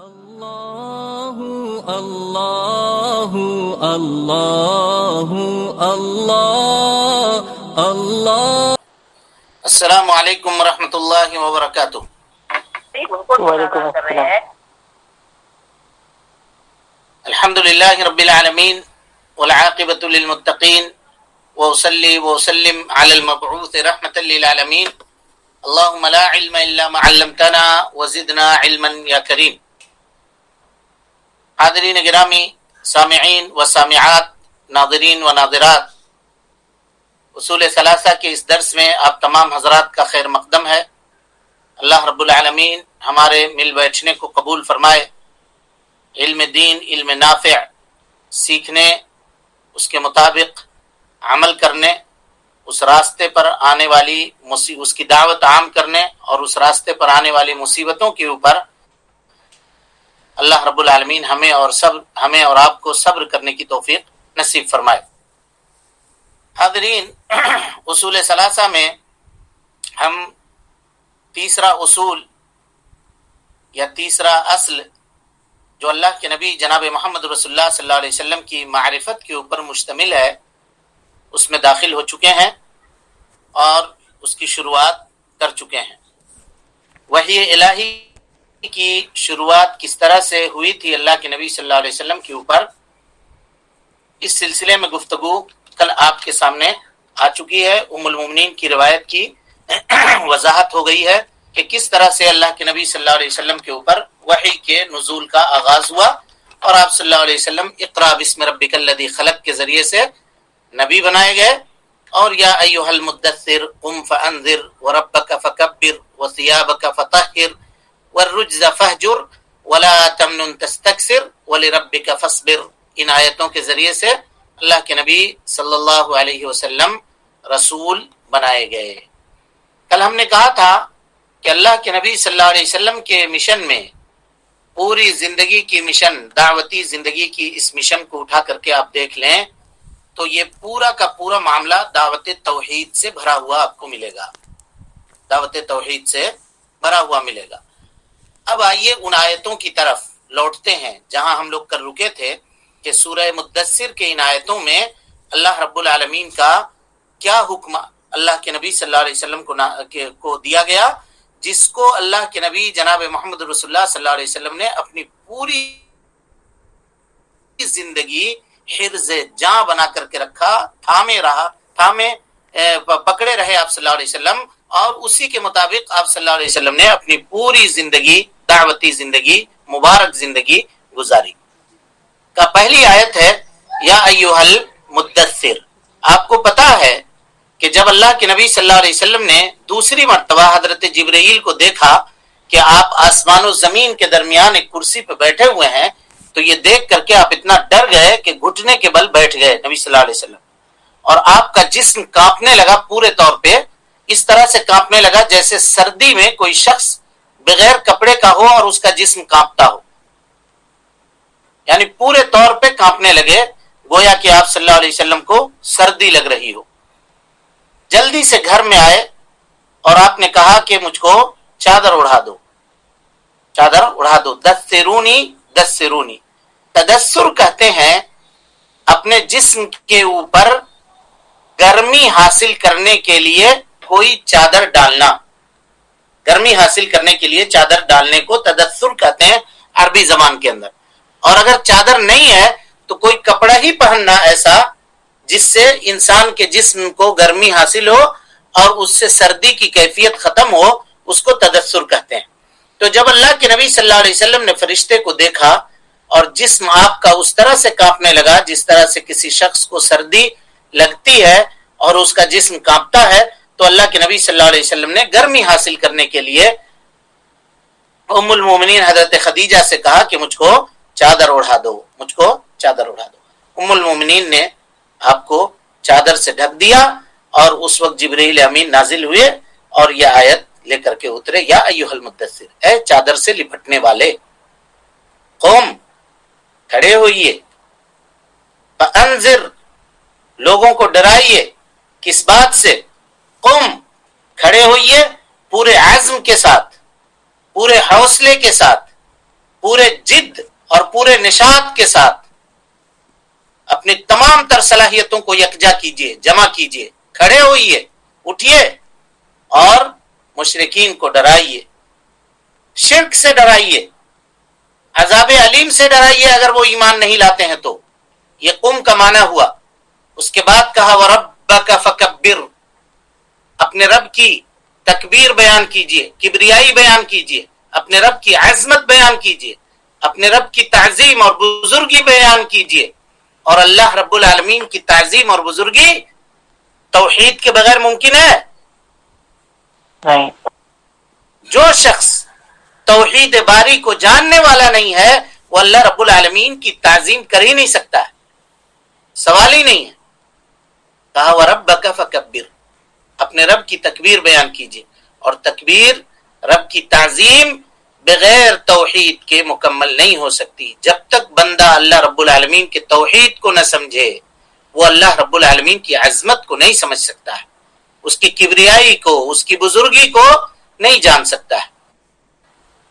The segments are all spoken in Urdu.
اللہ اللہ اللہ اللہ اللہ۔ السلام علیکم ورحمۃ اللہ وبرکاتہ۔ وعلیکم السلام۔ الحمد للہ رب العالمین والعاقبۃ للمتقین وأصلی وأسلم علی المبعوث رحمۃ للعالمین۔ اللہم لا علم الا ما علمتنا وزدنا علما یا کریم۔ حاضرین گرامی، سامعین و سامعات، ناظرین و ناظرات، اصول ثلاثہ کے اس درس میں آپ تمام حضرات کا خیر مقدم ہے۔ اللہ رب العالمین ہمارے مل بیٹھنے کو قبول فرمائے، علم دین، علم نافع سیکھنے، اس کے مطابق عمل کرنے، اس راستے پر آنے والی اس کی دعوت عام کرنے اور اس راستے پر آنے والی مصیبتوں کے اوپر اللہ رب العالمین ہمیں اور آپ کو صبر کرنے کی توفیق نصیب فرمائے۔ حاضرین، اصول ثلاثہ میں ہم تیسرا اصول یا تیسرا اصل جو اللہ کے نبی جناب محمد رسول اللہ صلی اللہ علیہ وسلم کی معرفت کے اوپر مشتمل ہے، اس میں داخل ہو چکے ہیں اور اس کی شروعات کر چکے ہیں۔ وحی الہی کی شروعات کس طرح سے ہوئی تھی اللہ کے نبی صلی اللہ علیہ وسلم کے اوپر، اس سلسلے میں گفتگو کل آپ کے سامنے آ چکی ہے۔ ام المومنین کی روایت کی وضاحت ہو گئی ہے کہ کس طرح سے اللہ کے نبی صلی اللہ علیہ وسلم کے اوپر وحی کے نزول کا آغاز ہوا اور آپ صلی اللہ علیہ وسلم اقرا بسم ربک الذی خلق کے ذریعے سے نبی بنائے گئے، اور یا ایھا المدثر قم فانذر وربک فکبر وثیابک فطہر والرجز فہجر ولا تمنن تستکثر ولربک فاصبر، ان آیتوں کے ذریعے سے اللہ کے نبی صلی اللہ علیہ وسلم رسول بنائے گئے۔ کل ہم نے کہا تھا کہ اللہ کے نبی صلی اللہ علیہ وسلم کے مشن میں پوری زندگی کی مشن، دعوتی زندگی کی اس مشن کو اٹھا کر کے آپ دیکھ لیں تو یہ پورا کا پورا معاملہ دعوت توحید سے بھرا ہوا آپ کو ملے گا، دعوت توحید سے بھرا ہوا ملے گا۔ اب آئیے ان آیتوں کی طرف لوٹتے ہیں جہاں ہم لوگ کل رکے تھے کہ سورہ مدثر کے ان آیتوں میں اللہ رب العالمین کا کیا حکم اللہ کے نبی صلی اللہ علیہ وسلم کو دیا گیا، جس کو اللہ کے نبی جناب محمد رسول اللہ صلی اللہ علیہ وسلم نے اپنی پوری زندگی حرز جاں بنا کر کے رکھا، پکڑے رہے آپ صلی اللہ علیہ وسلم، اور اسی کے مطابق آپ صلی اللہ علیہ وسلم نے اپنی پوری زندگی، دعوتی زندگی، مبارک زندگی گزاری۔ کا پہلی آیت ہے یا ایھا المدثر۔ آپ کو پتا ہے کہ جب اللہ کے نبی صلی اللہ علیہ وسلم نے دوسری مرتبہ حضرت جبرائیل کو دیکھا کہ آپ آسمان و زمین کے درمیان ایک کرسی پہ بیٹھے ہوئے ہیں، تو یہ دیکھ کر کے آپ اتنا ڈر گئے کہ گھٹنے کے بل بیٹھ گئے نبی صلی اللہ علیہ وسلم، اور آپ کا جسم کانپنے لگا، پورے طور پہ اس طرح سے کانپنے لگا جیسے سردی میں کوئی شخص بغیر کپڑے کا ہو اور اس کا جسم کانپتا ہو، یعنی پورے طور پہ کانپنے لگے، گویا کہ آپ صلی اللہ علیہ وسلم کو سردی لگ رہی ہو۔ جلدی سے گھر میں آئے اور آپ نے کہا کہ مجھ کو چادر اڑا دو، چادر اڑا دو۔ دثرونی دثرونی، تدثر کہتے ہیں اپنے جسم کے اوپر گرمی حاصل کرنے کے لیے کوئی چادر ڈالنا، گرمی حاصل کرنے کے لیے چادر ڈالنے کو تدثر کہتے ہیں عربی زبان کے اندر۔ اور اگر چادر نہیں ہے تو کوئی کپڑا ہی پہننا ایسا جس سے انسان کے جسم کو گرمی حاصل ہو اور اس سے سردی کی کیفیت ختم ہو، اس کو تدثر کہتے ہیں۔ تو جب اللہ کے نبی صلی اللہ علیہ وسلم نے فرشتے کو دیکھا اور جسم آپ کا اس طرح سے کانپنے لگا جس طرح سے کسی شخص کو سردی لگتی ہے اور اس کا جسم کانپتا ہے، تو اللہ کے نبی صلی اللہ علیہ وسلم نے گرمی حاصل کرنے کے لیے ام المومنین حضرت خدیجہ سے کہا کہ مجھ کو چادر اڑا دو، مجھ کو چادر اڑا دو۔ ام المومنین نے آپ کو چادر سے ڈھک دیا، اور اس وقت جبرائیل امین نازل ہوئے اور یہ آیت لے کر کے اترے، یا ایھا المدثر، اے چادر سے لپٹنے والے، قوم، کھڑے ہوئیے، فانذر، لوگوں کو ڈرائیے، کس بات سے؟ قم، کھڑے ہوئیے، پورے عزم کے ساتھ، پورے حوصلے کے ساتھ، پورے جد اور پورے نشاط کے ساتھ اپنی تمام تر صلاحیتوں کو یکجا کیجئے، جمع کیجئے، کھڑے ہوئیے، اٹھیے اور مشرکین کو ڈرائیے، شرک سے ڈرائیے، عذاب علیم سے ڈرائیے اگر وہ ایمان نہیں لاتے ہیں تو۔ یہ قم کا معنی ہوا۔ اس کے بعد کہا وَرَبَّكَ فَكَبِّرْ، اپنے رب کی تکبیر بیان کیجئے، کبریائی بیان کیجئے، اپنے رب کی عظمت بیان کیجئے، اپنے رب کی تعظیم اور بزرگی بیان کیجئے۔ اور اللہ رب العالمین کی تعظیم اور بزرگی توحید کے بغیر ممکن ہے؟ نہیں۔ جو شخص توحید باری کو جاننے والا نہیں ہے وہ اللہ رب العالمین کی تعظیم کر ہی نہیں سکتا ہے، سوال ہی نہیں ہے۔ کہا وَرَبَّكَ فَكَبِّرْ، اپنے رب کی تکبیر بیان کیجئے، اور تکبیر رب کی تعظیم بغیر توحید کے مکمل نہیں ہو سکتی۔ جب تک بندہ اللہ رب العالمین کے توحید کو نہ سمجھے وہ اللہ رب العالمین کی عظمت کو نہیں سمجھ سکتا ہے، اس کی کبریائی کو، اس کی بزرگی کو نہیں جان سکتا ہے۔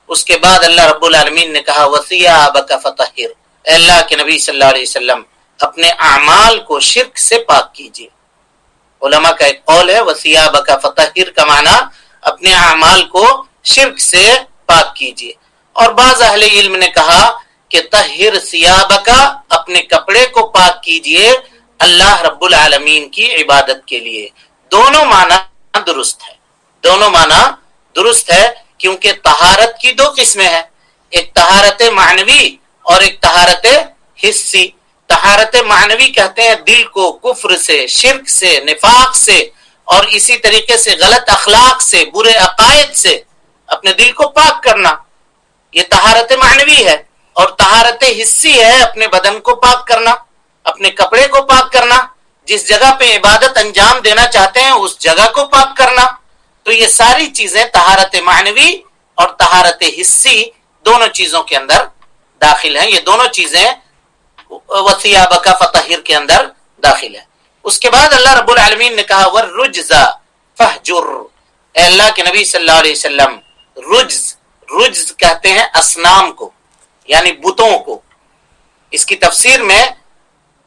اس کے بعد اللہ رب العالمین نے کہا وَثِيَابَكَ فَطَهِّرْ، اے اللہ کے نبی صلی اللہ علیہ وسلم اپنے اعمال کو شرک سے پاک کیجئے۔ علماء کا ایک قول ہے وَثِيَابَكَ فَطَهِّرْ کا معنی اپنے اعمال کو شرک سے پاک کیجئے، اور بعض اہل علم نے کہا کہ طہر ثیابک، اپنے کپڑے کو پاک کیجئے اللہ رب العالمین کی عبادت کے لیے۔ دونوں معنی درست ہے، دونوں معنی درست ہے، کیونکہ طہارت کی دو قسمیں ہیں، ایک طہارت معنوی اور ایک طہارت حسی۔ طہارت معنوی کہتے ہیں دل کو کفر سے، شرک سے، نفاق سے اور اسی طریقے سے غلط اخلاق سے، برے عقائد سے اپنے دل کو پاک کرنا، یہ طہارت معنوی ہے۔ اور طہارت حسی ہے اپنے بدن کو پاک کرنا، اپنے کپڑے کو پاک کرنا، جس جگہ پہ عبادت انجام دینا چاہتے ہیں اس جگہ کو پاک کرنا۔ تو یہ ساری چیزیں طہارت معنوی اور طہارت حسی دونوں چیزوں کے اندر داخل ہیں، یہ دونوں چیزیں وَثِيَابَكَ فَطَهِّرْ کے اندر داخل ہے۔ اس کے بعد اللہ رب العالمین نے کہا وَالرُّجْزَ فَاهْجُرْ، اے اللہ کے نبی صلی اللہ علیہ وسلم رجز کہتے ہیں اصنام کو، یعنی بتوں کو۔ اس کی تفسیر میں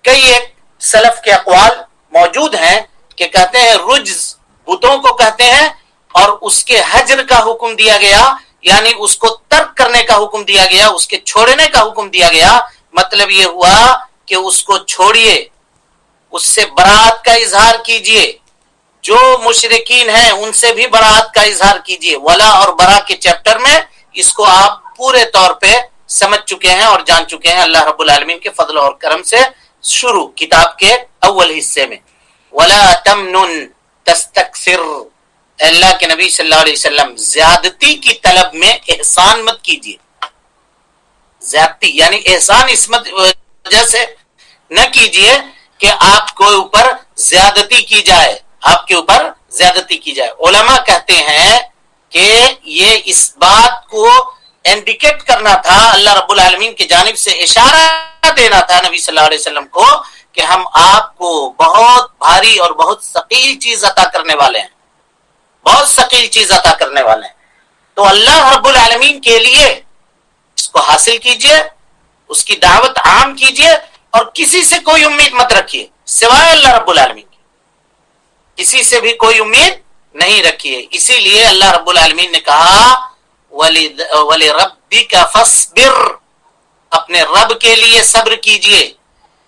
کئی ایک سلف کے اقوال موجود ہیں کہ کہتے ہیں رجز بتوں کو کہتے ہیں، اور اس کے حجر کا حکم دیا گیا، یعنی اس کو ترک کرنے کا حکم دیا گیا، اس کے چھوڑنے کا حکم دیا گیا۔ مطلب یہ ہوا کہ اس کو چھوڑیے، اس سے برات کا اظہار کیجئے، جو مشرکین ہیں ان سے بھی برات کا اظہار کیجئے۔ ولا اور برا کے چیپٹر میں اس کو آپ پورے طور پہ سمجھ چکے ہیں اور جان چکے ہیں اللہ رب العالمین کے فضل اور کرم سے، شروع کتاب کے اول حصے میں۔ ولا تمنن تستکثر، اے اللہ کے نبی صلی اللہ علیہ وسلم زیادتی کی طلب میں احسان مت کیجئے۔ زیادتی یعنی احسان اس وجہ سے نہ کیجئے کہ آپ کو اوپر زیادتی کی جائے، آپ کے اوپر زیادتی کی جائے۔ علماء کہتے ہیں کہ یہ اس بات کو انڈیکیٹ کرنا تھا، اللہ رب العالمین کی جانب سے اشارہ دینا تھا نبی صلی اللہ علیہ وسلم کو کہ ہم آپ کو بہت بھاری اور بہت ثقیل چیز عطا کرنے والے ہیں، بہت ثقیل چیز عطا کرنے والے ہیں۔ تو اللہ رب العالمین کے لیے اس کو حاصل کیجئے، اس کی دعوت عام کیجئے، اور کسی سے کوئی امید مت رکھیے سوائے اللہ رب العالمین کی، کسی سے بھی کوئی امید نہیں رکھیے۔ اسی لیے اللہ رب العالمین نے کہا وَلِرَبِّكَ فَاصْبِرْ، اپنے رب کے لیے صبر کیجئے،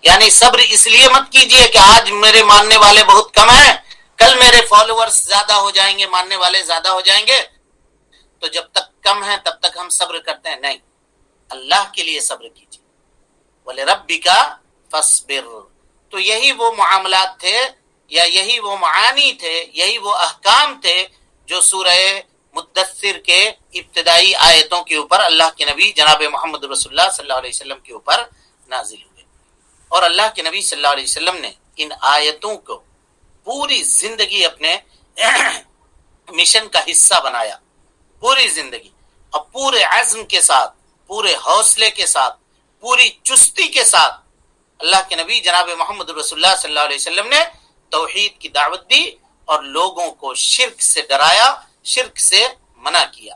یعنی صبر اس لیے مت کیجئے کہ آج میرے ماننے والے بہت کم ہیں، کل میرے فالوورز زیادہ ہو جائیں گے، ماننے والے زیادہ ہو جائیں گے، تو جب تک کم ہیں تب تک ہم صبر کرتے ہیں۔ نہیں، اللہ کے لیے صبر کیجئے۔ وَلِرَبِّكَ فَاصْبِرْ، تو یہی وہ معاملات تھے، یا یہی وہ معانی تھے، یہی وہ احکام تھے جو سورہ مدثر کے ابتدائی آیتوں کے اوپر اللہ کے نبی جناب محمد رسول اللہ صلی اللہ علیہ وسلم کے اوپر نازل ہوئے۔ اور اللہ کے نبی صلی اللہ علیہ وسلم نے ان آیتوں کو پوری زندگی اپنے مشن کا حصہ بنایا، پوری زندگی، اور پورے عزم کے ساتھ، پورے حوصلے کے ساتھ، پوری چستی کے ساتھ اللہ کے نبی جناب محمد رسول اللہ صلی اللہ علیہ وسلم نے توحید کی دعوت دی اور لوگوں کو شرک سے ڈرایا، شرک سے منع کیا،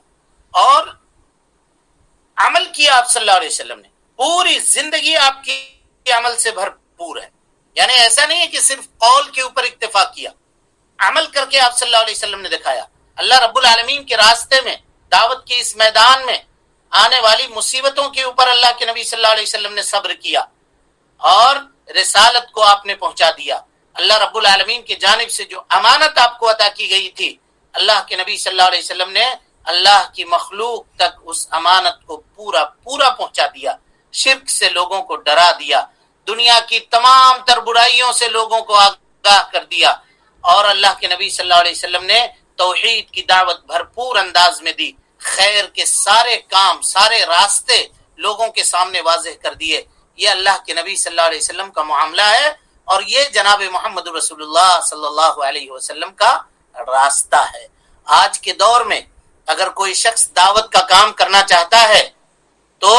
اور عمل کیا آپ صلی اللہ علیہ وسلم نے، پوری زندگی آپ کی عمل سے بھرپور ہے. یعنی ایسا نہیں ہے کہ صرف قول کے اوپر اکتفا کیا، عمل کر کے آپ صلی اللہ علیہ وسلم نے دکھایا. اللہ رب العالمین کے راستے میں، دعوت کے اس میدان میں آنے والی مصیبتوں کے اوپر اللہ کے نبی صلی اللہ علیہ وسلم نے صبر کیا اور رسالت کو آپ نے پہنچا دیا. اللہ رب العالمین کی جانب سے جو امانت آپ کو عطا کی گئی تھی، اللہ کے نبی صلی اللہ علیہ وسلم نے اللہ کی مخلوق تک اس امانت کو پورا پہنچا دیا. شرک سے لوگوں کو ڈرا دیا، دنیا کی تمام تر برائیوں سے لوگوں کو آگاہ کر دیا، اور اللہ کے نبی صلی اللہ علیہ وسلم نے توحید کی دعوت بھرپور انداز میں دی. خیر کے سارے کام، سارے راستے لوگوں کے سامنے واضح کر دیے. یہ اللہ کے نبی صلی اللہ علیہ وسلم کا معاملہ ہے، اور یہ جناب محمد رسول اللہ صلی اللہ علیہ وسلم کا راستہ ہے. آج کے دور میں اگر کوئی شخص دعوت کا کام کرنا چاہتا ہے تو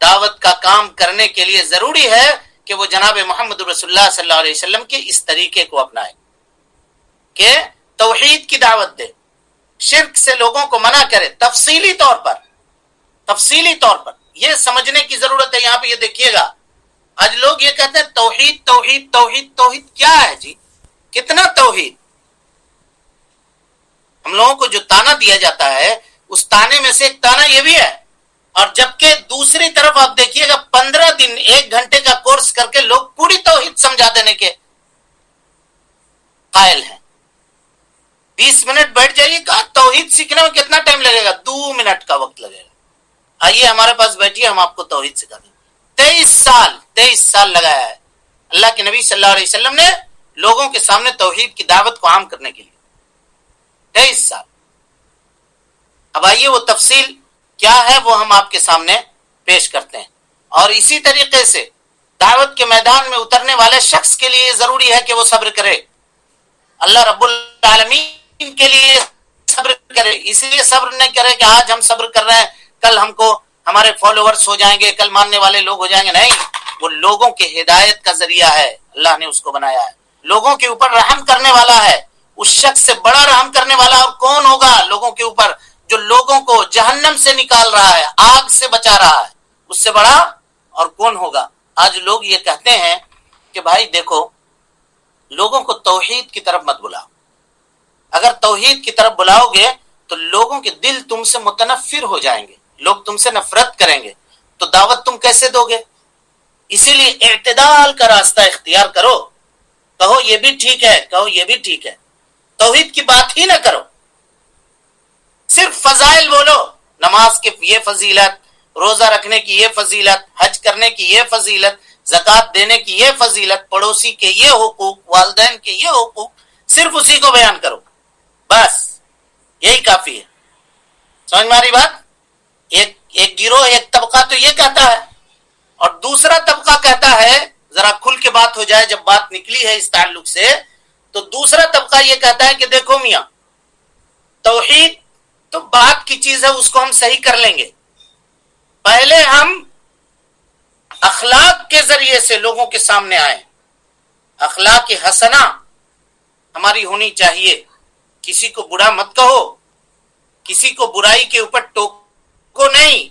دعوت کا کام کرنے کے لیے ضروری ہے کہ وہ جناب محمد رسول اللہ صلی اللہ علیہ وسلم کے اس طریقے کو اپنائے کہ توحید کی دعوت دے، شرک سے لوگوں کو منع کرے. تفصیلی طور پر یہ سمجھنے کی ضرورت ہے. یہاں پہ یہ دیکھیے گا، آج لوگ یہ کہتے ہیں توحید توحید توحید توحید. کیا ہے جی؟ کتنا توحید؟ ہم لوگوں کو جو تانا دیا جاتا ہے اس تانے میں سے ایک تانا یہ بھی ہے، اور جبکہ دوسری طرف آپ دیکھیے گا 15 دن 1 گھنٹے کا کورس کر کے لوگ پوری توحید سمجھا دینے کے قائل ہیں. 20 منٹ بیٹھ جائیے گا، توحید سیکھنے میں کتنا ٹائم لگے گا؟ 2 منٹ کا وقت لگے گا. آئیے ہمارے پاس بیٹھیے، ہم آپ کو توحید سکھا دیں. 23 سال لگایا ہے اللہ کے نبی صلی اللہ علیہ وسلم نے لوگوں کے سامنے توحید کی دعوت کو عام کرنے کے لیے. 23 سال. اب آئیے وہ تفصیل کیا ہے وہ ہم آپ کے سامنے پیش کرتے ہیں. اور اسی طریقے سے دعوت کے میدان میں اترنے والے شخص کے لیے ضروری ہے کہ وہ صبر کرے. اللہ رب العالمین کے لیے صبر کرے. اسی لیے صبر نہیں کرے کہ آج ہم صبر کر رہے ہیں، کل ہم کو ہمارے فالوورز ہو جائیں گے، کل ماننے والے لوگ ہو جائیں گے. نہیں، وہ لوگوں کے ہدایت کا ذریعہ ہے. اللہ نے اس کو بنایا ہے، لوگوں کے اوپر رحم کرنے والا ہے. اس شخص سے بڑا رحم کرنے والا اور کون ہوگا لوگوں کے اوپر، جو لوگوں کو جہنم سے نکال رہا ہے، آگ سے بچا رہا ہے. اس سے بڑا اور کون ہوگا؟ آج لوگ یہ کہتے ہیں کہ بھائی دیکھو، لوگوں کو توحید کی طرف مت بلاؤ. اگر توحید کی طرف بلاؤ گے تو لوگوں کے دل تم سے متنفر ہو جائیں گے، لوگ تم سے نفرت کریں گے، تو دعوت تم کیسے دو گے؟ اسی لیے اعتدال کا راستہ اختیار کرو. کہو یہ بھی ٹھیک ہے، کہو یہ بھی ٹھیک ہے. توحید کی بات ہی نہ کرو، صرف فضائل بولو. نماز کی یہ فضیلت، روزہ رکھنے کی یہ فضیلت، حج کرنے کی یہ فضیلت، زکوٰۃ دینے کی یہ فضیلت، پڑوسی کے یہ حقوق، والدین کے یہ حقوق، صرف اسی کو بیان کرو. بس یہی کافی ہے. سمجھ میں آ رہی بات؟ ایک گروہ، ایک طبقہ تو یہ کہتا ہے، اور دوسرا طبقہ کہتا ہے، ذرا کھل کے بات ہو جائے جب بات نکلی ہے اس تعلق سے، تو دوسرا طبقہ یہ کہتا ہے کہ دیکھو میاں، توحید تو بات کی چیز ہے، اس کو ہم صحیح کر لیں گے. پہلے ہم اخلاق کے ذریعے سے لوگوں کے سامنے آئے. اخلاق حسنہ ہماری ہونی چاہیے. کسی کو برا مت کہو، کسی کو برائی کے اوپر ٹوکو نہیں.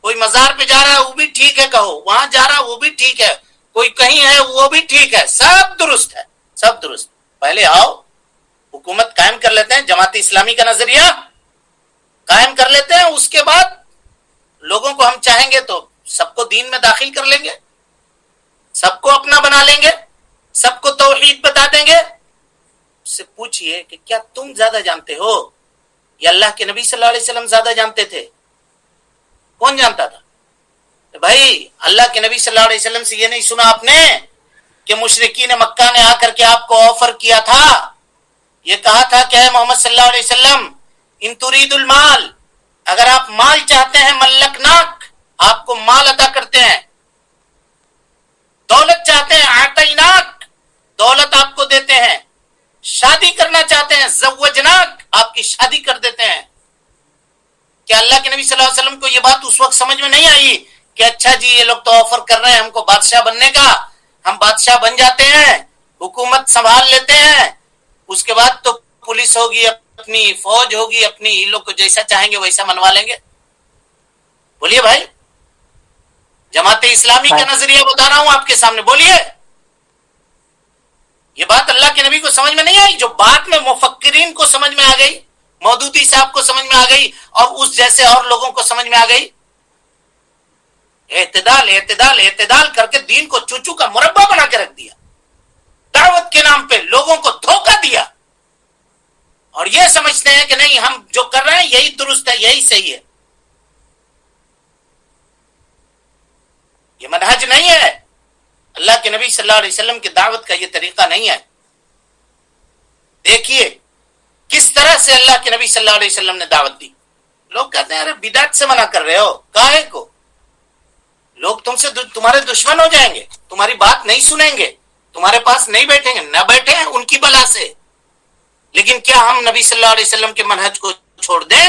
کوئی مزار پہ جا رہا ہے وہ بھی ٹھیک ہے کہو، وہاں جا رہا وہ بھی ٹھیک ہے، کوئی کہیں ہے وہ بھی ٹھیک ہے، سب درست ہے، سب درست. پہلے آؤ، حکومت قائم کر لیتے ہیں، جماعت اسلامی کا نظریہ قائم کر لیتے ہیں. اس کے بعد لوگوں کو ہم چاہیں گے تو سب کو دین میں داخل کر لیں گے، سب کو اپنا بنا لیں گے، سب کو توحید بتا دیں گے. اس سے پوچھئے کہ کیا تم زیادہ جانتے ہو یا اللہ کے نبی صلی اللہ علیہ وسلم زیادہ جانتے تھے؟ کون جانتا تھا؟ بھائی اللہ کے نبی صلی اللہ علیہ وسلم سے یہ نہیں سنا آپ نے کہ مشرکین مکہ نے آ کر کے آپ کو آفر کیا تھا، یہ کہا تھا کہ اے محمد صلی اللہ علیہ وسلم، ان ترید المال، اگر آپ مال چاہتے ہیں ملکناک، آپ کو مال عطا کرتے ہیں. دولت چاہتے ہیں اعطیناک، دولت آپ کو دیتے ہیں. شادی کرنا چاہتے ہیں زوجناک، آپ کی شادی کر دیتے ہیں. کیا اللہ کے نبی صلی اللہ علیہ وسلم کو یہ بات اس وقت سمجھ میں نہیں آئی کہ اچھا جی یہ لوگ تو آفر کر رہے ہیں ہم کو بادشاہ بننے کا، ہم بادشاہ بن جاتے ہیں، حکومت سنبھال لیتے ہیں، اس کے بعد تو پولیس ہوگی، اپنی فوج ہوگی، اپنی ان لوگ کو جیسا چاہیں گے ویسا منوا لیں گے. اسلامی کا نظریہ بتا رہا ہوں آپ کے سامنے، بولیے۔ یہ بات اللہ کے نبی کو سمجھ میں نہیں آئی، جو بعد میں مفکرین کو سمجھ میں آ گئی، مودودی صاحب کو سمجھ میں آ گئی اور اس جیسے اور لوگوں کو سمجھ میں آ گئی۔ اعتدال اعتدال اعتدال کر کے دین کو چوچو کا مربع بنا کے رکھ دیا، دعوت کے نام پہ لوگوں کو دھوکہ دیا، اور یہ سمجھتے ہیں کہ نہیں ہم جو کر رہے ہیں یہی درست ہے، یہی صحیح ہے۔ یہ منہج نہیں ہے، اللہ کے نبی صلی اللہ علیہ وسلم کی دعوت کا یہ طریقہ نہیں ہے۔ دیکھیے کس طرح سے اللہ کے نبی صلی اللہ علیہ وسلم نے دعوت دی۔ لوگ کہتے ہیں ارے بدعت سے منع کر رہے ہو، کاہے کو؟ لوگ تم سے تمہارے دشمن ہو جائیں گے، تمہاری بات نہیں سنیں گے، تمہارے پاس نہیں بیٹھیں گے، نہ بیٹھے ہیں ان کی بلا سے۔ لیکن کیا ہم نبی صلی اللہ علیہ وسلم کے منہج کو چھوڑ دیں،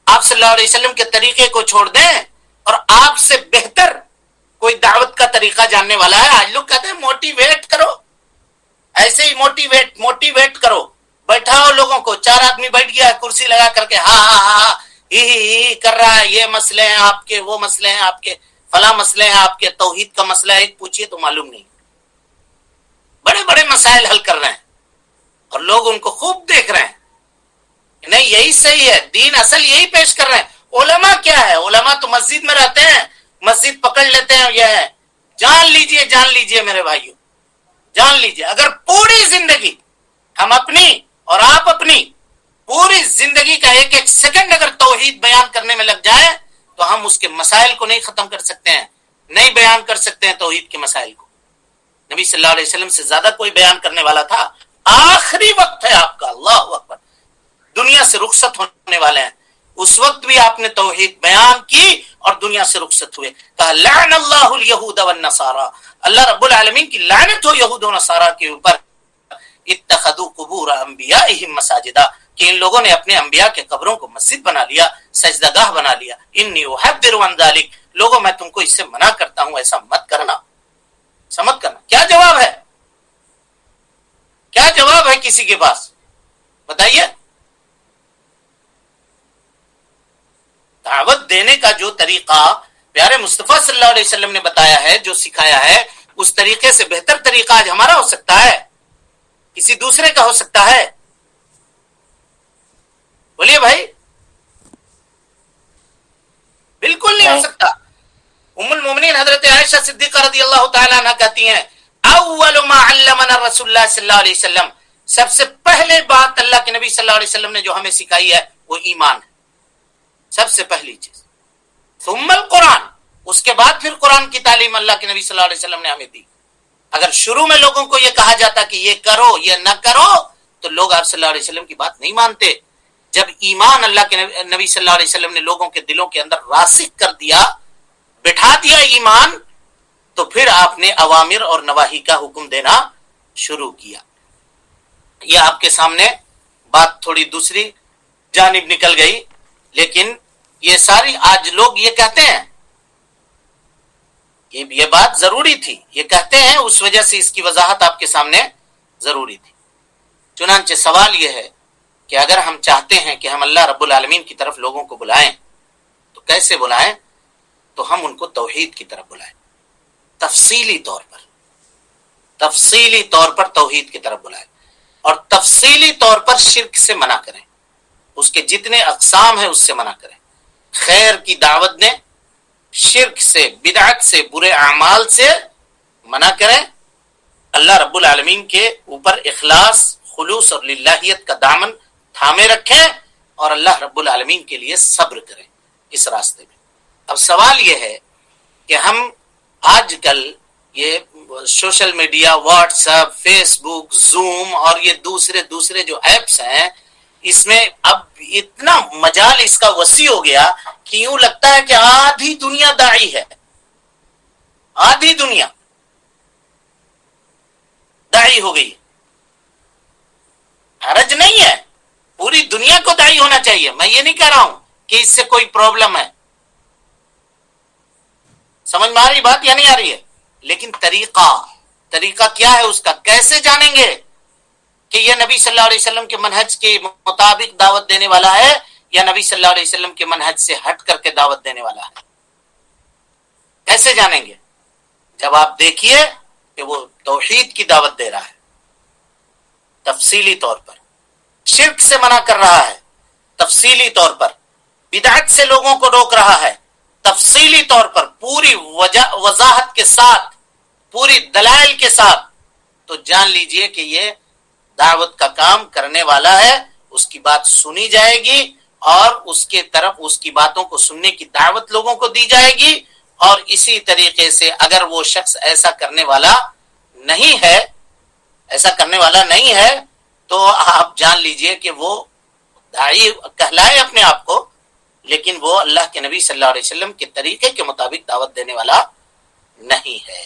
آپ صلی اللہ علیہ وسلم کے طریقے کو چھوڑ دیں، اور آپ سے بہتر کوئی دعوت کا طریقہ جاننے والا ہے؟ آج لوگ کہتے ہیں موٹیویٹ کرو، ایسے ہی موٹیویٹ کرو، بیٹھاؤ لوگوں کو، چار آدمی بیٹھ گیا کرسی لگا کر کے ہاں ہاں ہاں ہی کر رہا ہے، یہ مسئلے ہیں آپ کے، وہ مسئلے ہیں آپ کے، فلاں مسئلے ہیں آپ کے، توحید کا مسئلہ ہے ایک پوچھیے تو معلوم نہیں، بڑے بڑے مسائل حل کر رہے ہیں اور لوگ ان کو خوب دیکھ رہے ہیں، نہیں یہی صحیح ہے، دین اصل یہی پیش کر رہے ہیں۔ علماء کیا ہے؟ علماء تو مسجد میں رہتے ہیں، مسجد پکڑ لیتے ہیں، یہ ہے۔ جان لیجئے میرے بھائیوں، جان لیجئے، اگر پوری زندگی ہم اپنی اور آپ اپنی پوری زندگی کا ایک ایک سیکنڈ اگر توحید بیان کرنے میں لگ جائے تو ہم اس کے مسائل کو نہیں ختم کر سکتے ہیں، نہیں بیان کر سکتے ہیں توحید کے مسائل کو۔ نبی صلی اللہ علیہ وسلم سے زیادہ کوئی بیان کرنے والا تھا؟ آخری وقت ہے آپ کا، اللہ اکبر، دنیا سے رخصت ہونے والے ہیں، اس وقت بھی آپ نے توحید بیان کی اور دنیا سے رخصت ہوئے۔ کہا لعن اللہ الیہود والنصارى، اللہ رب العالمین کی لعنت ہو یہود و نصارہ کے اوپر، اتخذوا قبور انبیائہم مساجدا، کہ ان لوگوں نے اپنے انبیاء کے قبروں کو مسجد بنا لیا، سجدہ گاہ بنا لیا۔ انی احذر عن ذلک، لوگوں میں تم کو اس سے منع کرتا ہوں، ایسا مت کرنا، سمت کرنا۔ کیا جواب ہے؟ کیا جواب ہے کسی کے پاس؟ بتائیے۔ دعوت دینے کا جو طریقہ پیارے مصطفیٰ صلی اللہ علیہ وسلم نے بتایا ہے، جو سکھایا ہے، اس طریقے سے بہتر طریقہ آج ہمارا ہو سکتا ہے؟ کسی دوسرے کا ہو سکتا ہے؟ بولیے بھائی، بالکل نہیں ہو سکتا۔ ام المومنین حضرت عائشہ صدیقہ رضی اللہ تعالی عنہ کہتی ہیں اول ما علمنا رسول اللہ صلی اللہ علیہ وسلم، سب سے پہلے بات اللہ کے نبی صلی اللہ علیہ وسلم نے جو ہمیں سکھائی ہے وہ ایمان ہے، سب سے پہلی چیز۔ ثم القرآن، اس کے بعد پھر قرآن کی تعلیم اللہ کے نبی صلی اللہ علیہ وسلم نے ہمیں دی۔ اگر شروع میں لوگوں کو یہ کہا جاتا کہ یہ کرو یہ نہ کرو تو لوگ آپ صلی اللہ علیہ وسلم کی بات نہیں مانتے۔ جب ایمان اللہ کے نبی صلی اللہ علیہ وسلم نے لوگوں کے دلوں کے اندر راسخ کر دیا، بٹھا دیا ایمان، تو پھر آپ نے اوامر اور نواہی کا حکم دینا شروع کیا۔ یہ آپ کے سامنے بات تھوڑی دوسری جانب نکل گئی، لیکن یہ ساری آج لوگ یہ کہتے ہیں، یہ بات ضروری تھی، یہ کہتے ہیں، اس وجہ سے اس کی وضاحت آپ کے سامنے ضروری تھی۔ چنانچہ سوال یہ ہے کہ اگر ہم چاہتے ہیں کہ ہم اللہ رب العالمین کی طرف لوگوں کو بلائیں تو کیسے بلائیں؟ تو ہم ان کو توحید کی طرف بلائیں، تفصیلی طور پر توحید کی طرف بلائیں، اور تفصیلی طور پر شرک سے منع کریں، اس کے جتنے اقسام ہیں اس سے منع کریں۔ خیر کی دعوت دیں، شرک سے، بدعت سے، برے اعمال سے منع کریں، اللہ رب العالمین کے اوپر اخلاص، خلوص اور للہیت کا دامن تھامے رکھیں، اور اللہ رب العالمین کے لیے صبر کریں اس راستے میں۔ اب سوال یہ ہے کہ ہم آج کل یہ social media, WhatsApp, Facebook, Zoom اور یہ دوسرے جو ایپس ہیں، اس میں اب اتنا مجال اس کا وسیع ہو گیا کہ یوں لگتا ہے کہ آدھی دنیا داعی ہے، آدھی دنیا داعی ہو گئی۔ حرج نہیں ہے، پوری دنیا کو داعی ہونا چاہیے، میں یہ نہیں کہہ رہا ہوں کہ اس سے کوئی پرابلم ہے، سمجھ میں آ رہی بات یا نہیں آ رہی ہے؟ لیکن طریقہ کیا ہے اس کا؟ کیسے جانیں گے کہ یہ نبی صلی اللہ علیہ وسلم کے منہج کے مطابق دعوت دینے والا ہے یا نبی صلی اللہ علیہ وسلم کے منہج سے ہٹ کر کے دعوت دینے والا ہے؟ کیسے جانیں گے؟ جب آپ دیکھیے کہ وہ توحید کی دعوت دے رہا ہے تفصیلی طور پر، شرک سے منع کر رہا ہے تفصیلی طور پر، بدعت سے لوگوں کو روک رہا ہے تفصیلی طور پر، پوری وضاحت کے ساتھ، پوری دلائل کے ساتھ، تو جان لیجئے کہ یہ دعوت کا کام کرنے والا ہے، اس کی بات سنی جائے گی اور اس کے طرف اس کی باتوں کو سننے کی دعوت لوگوں کو دی جائے گی. اور اسی طریقے سے اگر وہ شخص ایسا کرنے والا نہیں ہے تو آپ جان لیجئے کہ وہ داعی کہلائے اپنے آپ کو، لیکن وہ اللہ کے نبی صلی اللہ علیہ وسلم کے طریقے کے مطابق دعوت دینے والا نہیں ہے،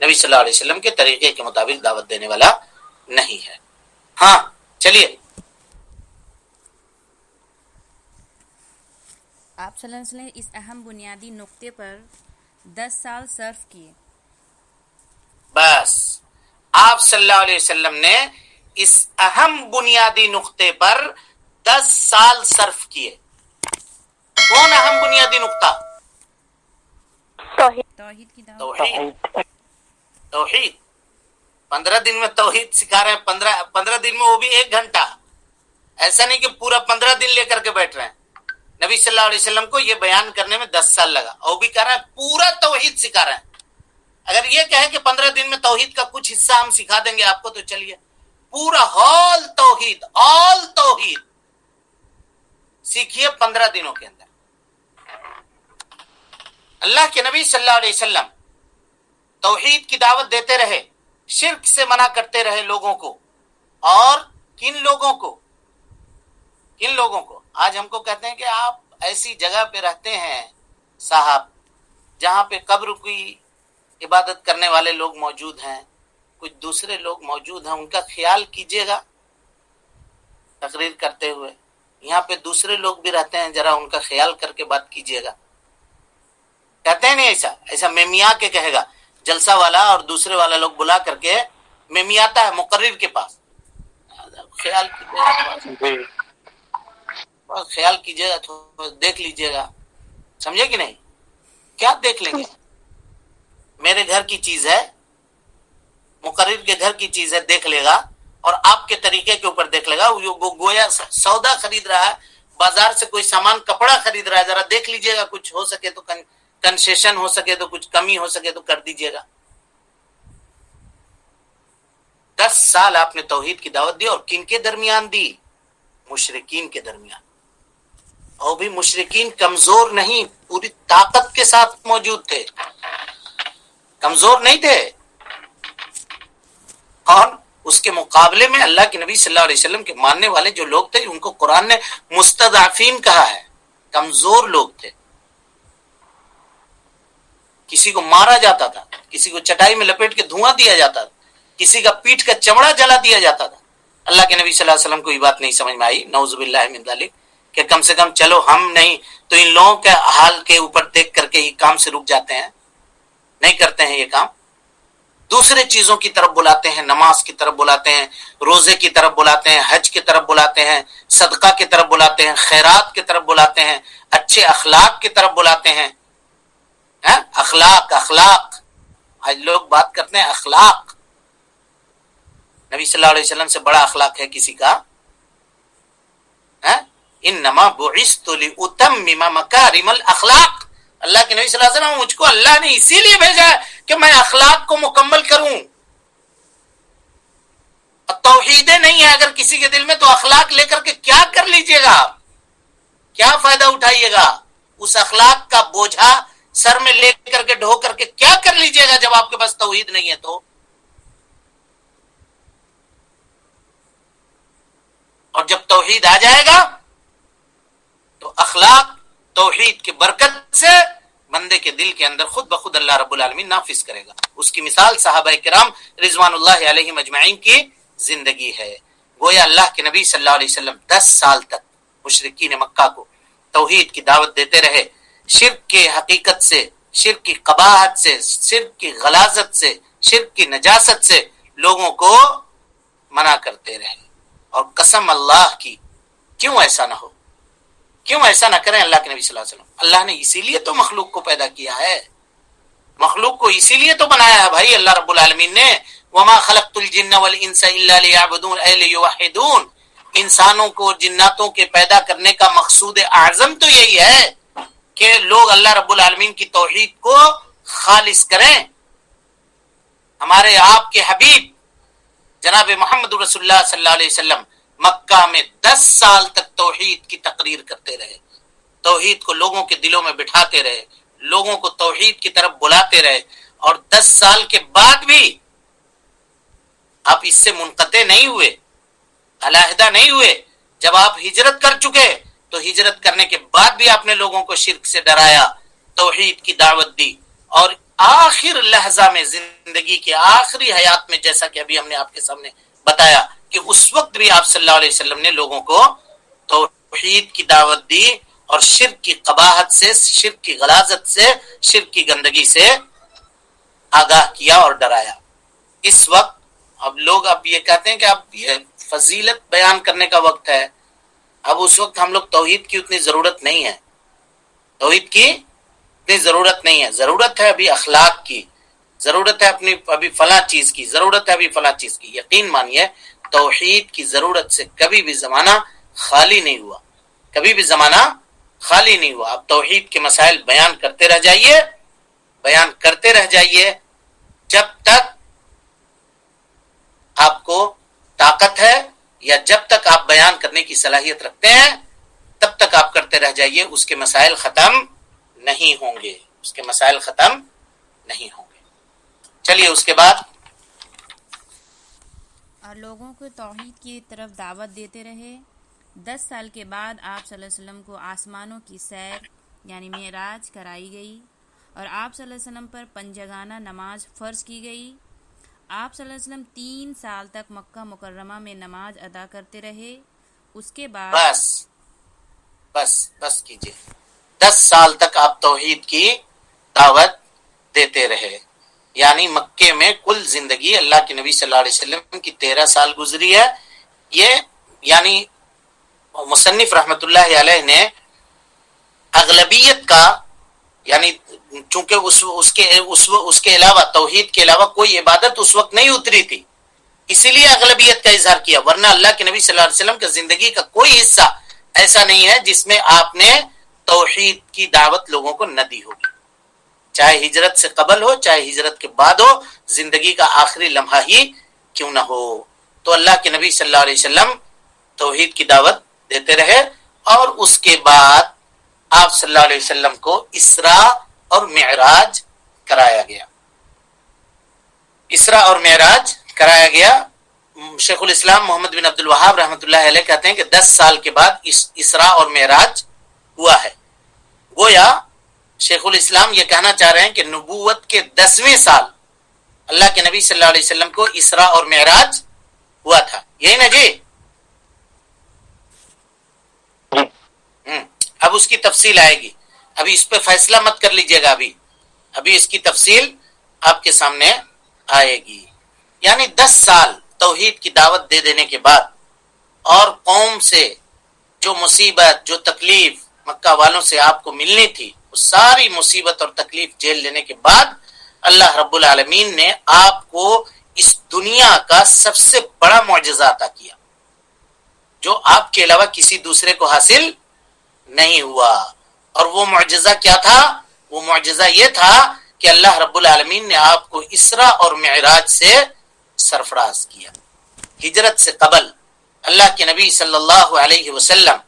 نبی صلی اللہ علیہ وسلم کے طریقے کے مطابق دعوت دینے والا نہیں ہے. ہاں چلیے. آپ صلی اللہ علیہ وسلم نے اس اہم بنیادی نقطے پر 10 سال صرف کیے. بس آپ صلی اللہ علیہ وسلم نے اس اہم بنیادی نقطے پر 10 سال صرف کیے. کون اہم بنیادی نقطہ؟ توحید کی دعوت. توحید 15 دن میں توحید سکھا رہے ہیں، 15 دن میں وہ بھی 1 گھنٹہ. ایسا نہیں کہ پورا 15 دن لے کر کے بیٹھ رہے ہیں. نبی صلی اللہ علیہ وسلم کو یہ بیان کرنے میں 10 سال لگا، اور بھی کہہ رہا ہے پورا توحید سکھا رہے ہیں. اگر یہ کہے کہ 15 دن میں توحید کا کچھ حصہ ہم سکھا دیں گے آپ کو، تو چلیے پورا ہال توحید، آل توحید سیکھیے 15 دنوں کے اندر. اللہ کے نبی صلی اللہ علیہ وسلم توحید کی دعوت دیتے رہے، شرک سے منع کرتے رہے لوگوں کو. اور کن لوگوں کو آج ہم کو کہتے ہیں کہ آپ ایسی جگہ پہ رہتے ہیں صاحب جہاں پہ قبر کی عبادت کرنے والے لوگ موجود ہیں، کچھ دوسرے لوگ موجود ہیں، ان کا خیال کیجئے گا. تقریر کرتے ہوئے یہاں پہ دوسرے لوگ بھی رہتے ہیں، ذرا ان کا خیال کر کے بات کیجئے گا. کہتے ہیں نہیں ایسا میمیاں کے کہے گا، جلسہ والا اور دوسرے والا لوگ بلا کر کے میمیاتا ہے مقرر کے پاس. خیال کیجئے گا، دیکھ لیجئے گا. سمجھے کہ نہیں؟ کیا دیکھ لیں گے؟ میرے گھر کی چیز ہے، مقرر کے گھر کی چیز ہے، دیکھ لے گا اور آپ کے طریقے کے اوپر دیکھ لے گا. گویا سودا خرید رہا ہے، بازار سے کوئی سامان کپڑا خرید رہا ہے، ذرا دیکھ لیجئے گا، کچھ ہو سکے تو کنسیشن ہو سکے تو کچھ کمی ہو سکے تو کر دیجئے گا. 10 سال آپ نے توحید کی دعوت دی، اور کن کے درمیان دی؟ مشرکین کے درمیان. اور بھی مشرکین کمزور نہیں، پوری طاقت کے ساتھ موجود تھے، کمزور نہیں تھے. اور اس کے مقابلے میں اللہ کے نبی صلی اللہ علیہ وسلم کے ماننے والے جو لوگ تھے، ان کو قرآن نے مستضعفین کہا ہے، کمزور لوگ تھے. کسی کو مارا جاتا تھا، کسی کو چٹائی میں لپیٹ کے دھواں دیا جاتا تھا، کسی کا پیٹھ کا چمڑا جلا دیا جاتا تھا. اللہ کے نبی صلی اللہ علیہ وسلم کو یہ بات نہیں سمجھ میں آئی، نعوذ باللہ من ذالک، کہ کم سے کم چلو ہم نہیں تو ان لوگوں کے حال کے اوپر دیکھ کر کے یہ کام سے رک جاتے ہیں. نہیں کرتے ہیں یہ کام، دوسرے چیزوں کی طرف بلاتے ہیں، نماز کی طرف بلاتے ہیں، روزے کی طرف بلاتے ہیں، حج کی طرف بلاتے ہیں، صدقہ کی طرف بلاتے ہیں، خیرات کی طرف بلاتے ہیں، اچھے اخلاق کی طرف بلاتے ہیں. اخلاق آج لوگ بات کرتے ہیں اخلاق. نبی صلی اللہ علیہ وسلم سے بڑا اخلاق ہے کسی کا؟ انما بعثت لاتمم مکارم الاخلاق. اللہ کے نبی صلی اللہ علیہ وسلم، مجھ کو اللہ نے اسی لیے بھیجا ہے کہ میں اخلاق کو مکمل کروں. توحید نہیں ہے اگر کسی کے دل میں، تو اخلاق لے کر کے کیا کر لیجئے گا آپ؟ کیا فائدہ اٹھائیے گا؟ اس اخلاق کا بوجھا سر میں لے کر کے ڈھو کر کے کیا کر لیجئے گا جب آپ کے پاس توحید نہیں ہے تو؟ اور جب توحید آ جائے گا تو اخلاق توحید کی برکت سے بندے کے دل کے اندر خود بخود اللہ رب العالمین نافذ کرے گا. اس کی مثال صحابہ کرام رضوان اللہ علیہم اجمعین کی زندگی ہے. گویا اللہ کے نبی صلی اللہ علیہ وسلم 10 سال تک مشرکین مکہ کو توحید کی دعوت دیتے رہے، شرک کی حقیقت سے، شرک کی قباحت سے، شرک کی غلاظت سے، شرک کی نجاست سے لوگوں کو منع کرتے رہے. اور قسم اللہ کی، کیوں ایسا نہ ہو، کیوں ایسا نہ کریں اللہ کے نبی صلی اللہ علیہ وسلم. اللہ نے اسی لیے تو مخلوق کو پیدا کیا ہے. مخلوق کو اسی لیے تو بنایا ہے بھائی اللہ رب العالمین نے، وما خلقت الجن والانس الا لیعبدون اے لیوحدون، انسانوں کو جناتوں کے پیدا کرنے کا مقصود اعظم تو یہی ہے کہ لوگ اللہ رب العالمین کی توحید کو خالص کریں۔ ہمارے آپ کے حبیب جناب محمد رسول اللہ صلی اللہ علیہ وسلم مکہ میں 10 سال تک توحید کی تقریر کرتے رہے، توحید کو لوگوں کے دلوں میں بٹھاتے رہے، لوگوں کو توحید کی طرف بلاتے رہے، اور 10 سال کے بعد بھی آپ اس سے منقطع نہیں ہوئے، علیحدہ نہیں ہوئے۔ جب آپ ہجرت کر چکے تو ہجرت کرنے کے بعد بھی آپ نے لوگوں کو شرک سے ڈرایا، توحید کی دعوت دی، اور آخر لحظہ میں زندگی کے آخری حیات میں جیسا کہ ابھی ہم نے آپ کے سامنے بتایا کہ اس وقت بھی آپ صلی اللہ علیہ وسلم نے لوگوں کو توحید کی دعوت دی اور شرک کی قباحت سے، شرک کی غلاظت سے، شرک کی گندگی سے آگاہ کیا اور ڈرایا۔ اس وقت اب لوگ اب یہ کہتے ہیں کہ اب یہ فضیلت بیان کرنے کا وقت ہے، اب اس وقت ہم لوگ توحید کی اتنی ضرورت نہیں ہے، توحید کی اتنی ضرورت نہیں ہے، ضرورت ہے ابھی اخلاق کی، ضرورت ہے اپنی ابھی فلاں چیز کی، ضرورت ہے ابھی فلاں چیز کی۔ یقین مانیے توحید کی ضرورت سے کبھی بھی زمانہ خالی نہیں ہوا، کبھی بھی زمانہ خالی نہیں ہوا۔ اب توحید کے مسائل بیان کرتے رہ جائیے، بیان کرتے رہ جائیے، جب تک آپ کو طاقت ہے یا جب تک آپ بیان کرنے کی صلاحیت رکھتے ہیں تب تک آپ کرتے رہ جائیے، اس کے مسائل ختم نہیں ہوں گے، اس کے مسائل ختم نہیں ہوں گے۔ چلیے اس کے بعد اور لوگوں کو توحید کی طرف دعوت دیتے رہے۔ 10 سال کے بعد آپ صلی اللہ علیہ وسلم کو آسمانوں کی سیر یعنی معراج کرائی گئی، اور آپ صلی اللہ علیہ وسلم پر پنجگانہ نماز فرض کی گئی۔ آپ صلی اللہ علیہ وسلم 3 سال تک مکہ مکرمہ میں نماز ادا کرتے رہے۔ اس کے بعد بس کیجئے، 10 سال تک آپ توحید کی دعوت دیتے رہے، یعنی مکے میں کل زندگی اللہ کے نبی صلی اللہ علیہ وسلم کی 13 سال گزری ہے۔ یہ یعنی مصنف رحمت اللہ علیہ نے اغلبیت کا، یعنی چونکہ اس کے علاوہ توحید کے علاوہ کوئی عبادت اس وقت نہیں اتری تھی، اسی لیے اغلبیت کا اظہار کیا، ورنہ اللہ کے نبی صلی اللہ علیہ وسلم کا زندگی کا کوئی حصہ ایسا نہیں ہے جس میں آپ نے توحید کی دعوت لوگوں کو نہ دی ہوگی، چاہے ہجرت سے قبل ہو چاہے ہجرت کے بعد ہو، زندگی کا آخری لمحہ ہی کیوں نہ ہو۔ تو اللہ کے نبی صلی اللہ علیہ وسلم توحید کی دعوت دیتے رہے، اور اس کے بعد آپ صلی اللہ علیہ وسلم کو اسراء اور معراج کرایا گیا، اسراء اور معراج کرایا گیا۔ شیخ الاسلام محمد بن عبد الوہاب رحمۃ اللہ علیہ کہتے ہیں کہ 10 سال کے بعد اسراء اور معراج ہوا ہے۔ گویا شیخ الاسلام یہ کہنا چاہ رہے ہیں کہ نبوت کے 10ویں سال اللہ کے نبی صلی اللہ علیہ وسلم کو اسراء اور معراج ہوا تھا، یہی نا جی؟ اب اس کی تفصیل آئے گی، ابھی اس پہ فیصلہ مت کر لیجئے گا، ابھی اس کی تفصیل آپ کے سامنے آئے گی۔ یعنی 10 سال توحید کی دعوت دے دینے کے بعد اور قوم سے جو مصیبت جو تکلیف مکہ والوں سے آپ کو ملنی تھی، وہ ساری مصیبت اور تکلیف جھیل لینے کے بعد اللہ رب العالمین نے آپ کو اس دنیا کا سب سے بڑا معجزہ عطا کیا جو آپ کے علاوہ کسی دوسرے کو حاصل نہیں ہوا۔ اور وہ معجزہ کیا تھا؟ وہ معجزہ یہ تھا کہ اللہ رب العالمین نے آپ کو اسراء اور معراج سے سرفراز کیا۔ ہجرت سے قبل اللہ کے نبی صلی اللہ علیہ وسلم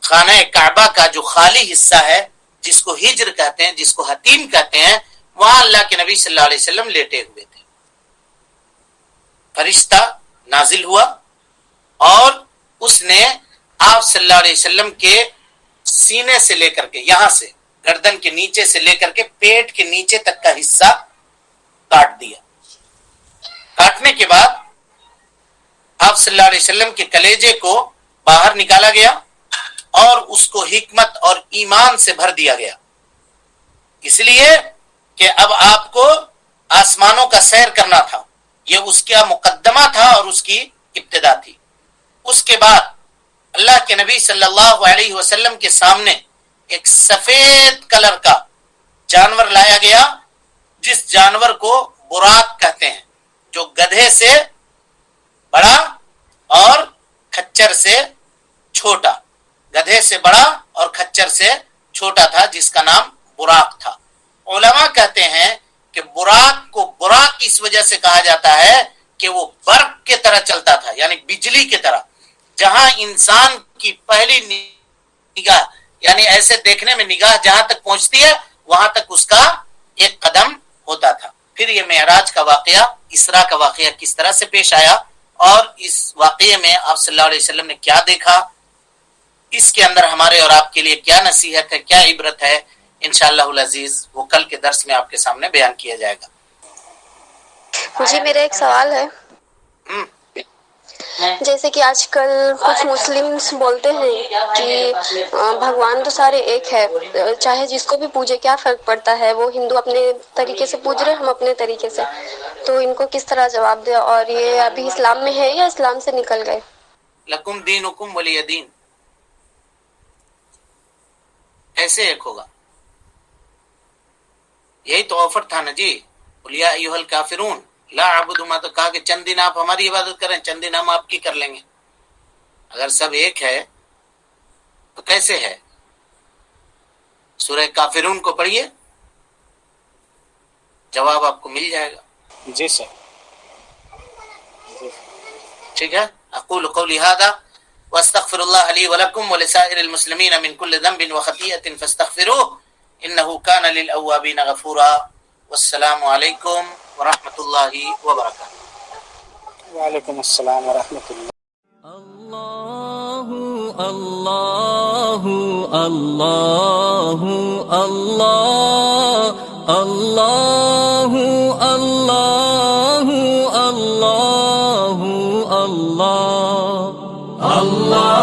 خانہ کعبہ کا جو خالی حصہ ہے، جس کو ہجر کہتے ہیں، جس کو حتیم کہتے ہیں، وہاں اللہ کے نبی صلی اللہ علیہ وسلم لیٹے ہوئے تھے۔ فرشتہ نازل ہوا اور اس نے آپ صلی اللہ علیہ وسلم کے سینے سے لے کر کے، یہاں سے گردن کے نیچے سے لے کر کے پیٹ کے نیچے تک کا حصہ کاٹ دیا۔ کاٹنے کے بعد آپ صلی اللہ علیہ وسلم کے کلیجے کو باہر نکالا گیا اور اس کو حکمت اور ایمان سے بھر دیا گیا، اس لیے کہ اب آپ کو آسمانوں کا سیر کرنا تھا، یہ اس کا مقدمہ تھا اور اس کی ابتدا تھی۔ اس کے بعد اللہ کے نبی صلی اللہ علیہ وسلم کے سامنے ایک سفید کلر کا جانور لایا گیا جس جانور کو براق کہتے ہیں، جو گدھے سے بڑا اور کھچر سے چھوٹا، گدھے سے بڑا اور کھچر سے چھوٹا تھا، جس کا نام براق تھا۔ علماء کہتے ہیں کہ براق کو براق اس وجہ سے کہا جاتا ہے کہ وہ برق کے طرح چلتا تھا، یعنی بجلی کی طرح، جہاں انسان کی پہلی نگاہ یعنی ایسے دیکھنے میں نگاہ جہاں تک پہنچتی ہے وہاں تک اس کا ایک قدم ہوتا تھا۔ پھر یہ معراج کا واقعہ، اسراء کا واقعہ کس طرح سے پیش آیا اور اس واقعے میں آپ صلی اللہ علیہ وسلم نے کیا دیکھا، اس کے اندر ہمارے اور آپ کے لیے کیا نصیحت ہے، کیا عبرت ہے، انشاءاللہ العزیز وہ کل کے درس میں آپ کے سامنے بیان کیا جائے گا۔ جی میرا ایک سوال ہے، جیسے کہ آج کل کچھ مسلمس بولتے ہیں کہ بھگوان تو سارے ایک ہے، چاہے جس کو بھی پوجے کیا فرق پڑتا ہے، وہ ہندو اپنے طریقے سے پوج رہے، ہم اپنے طریقے سے، تو ان کو کس طرح جواب دے؟ اور یہ ابھی اسلام میں ہے یا اسلام سے نکل گئے؟ لکم دینکم ولی دین، ایسے ایک ہوگا، یہی تو آفر تھا نا جی، قل یا ایھا الکافرون لا اعبد ما، تو کہا کہ چند دن آپ ہماری عبادت کریں، چند دن ہم آپ کی کر لیں گے۔ اگر سب ایک ہے تو کیسے ہے؟ سورہ کافرون کو پڑھیے، جواب آپ کو مل جائے گا۔ جی سر، ٹھیک ہے، اقول قولی ھذا واستغفر اللہ لی ولکم ولسائر المسلمین من کل ذنب وخطیئۃ فاستغفروہ انہ کان للأوابین غفورا۔ والسلام علیکم ورحمۃ اللہ وبرکاتہ۔ وعلیکم السلام ورحمۃ اللہ۔ اللہ اللہ اللہ اللہ اللہ اللہ اللہ اللہ اللہ